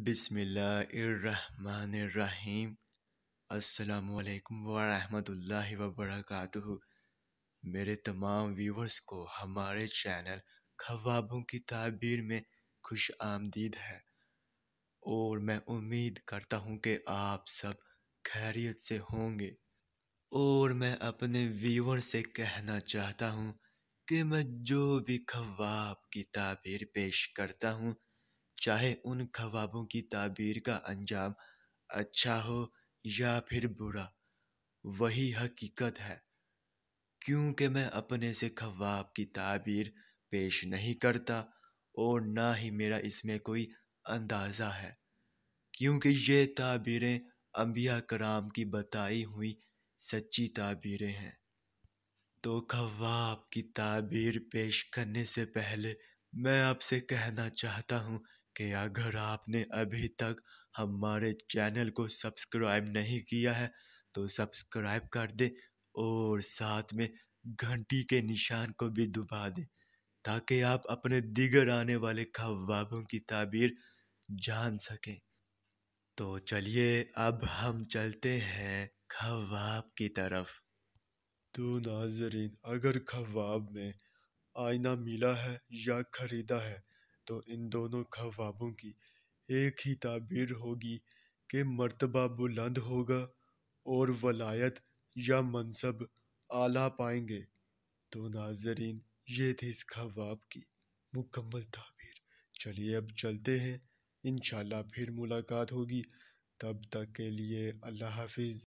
بسم اللہ الرحمن الرحیم۔ السلام علیکم ورحمۃ اللہ وبرکاتہ۔ میرے تمام ویورز کو ہمارے چینل خوابوں کی تعبیر میں خوش آمدید ہے، اور میں امید کرتا ہوں کہ آپ سب خیریت سے ہوں گے۔ اور میں اپنے ویور سے کہنا چاہتا ہوں کہ میں جو بھی خواب کی تعبیر پیش کرتا ہوں، چاہے ان خوابوں کی تعبیر کا انجام اچھا ہو یا پھر برا، وہی حقیقت ہے، کیونکہ میں اپنے سے خواب کی تعبیر پیش نہیں کرتا، اور نہ ہی میرا اس میں کوئی اندازہ ہے، کیونکہ یہ تعبیریں انبیاء کرام کی بتائی ہوئی سچی تعبیریں ہیں۔ تو خواب کی تعبیر پیش کرنے سے پہلے میں آپ سے کہنا چاہتا ہوں کہ اگر آپ نے ابھی تک ہمارے چینل کو سبسکرائب نہیں کیا ہے تو سبسکرائب کر دیں، اور ساتھ میں گھنٹی کے نشان کو بھی دبا دیں، تاکہ آپ اپنے دیگر آنے والے خوابوں کی تعبیر جان سکیں۔ تو چلیے اب ہم چلتے ہیں خواب کی طرف۔ تو ناظرین، اگر خواب میں آئینہ ملا ہے یا خریدا ہے تو ان دونوں خوابوں کی ایک ہی تعبیر ہوگی کہ مرتبہ بلند ہوگا اور ولایت یا منصب اعلیٰ پائیں گے۔ تو ناظرین، یہ تھی اس خواب کی مکمل تعبیر۔ چلیے اب چلتے ہیں، انشاءاللہ پھر ملاقات ہوگی، تب تک کے لیے اللہ حافظ۔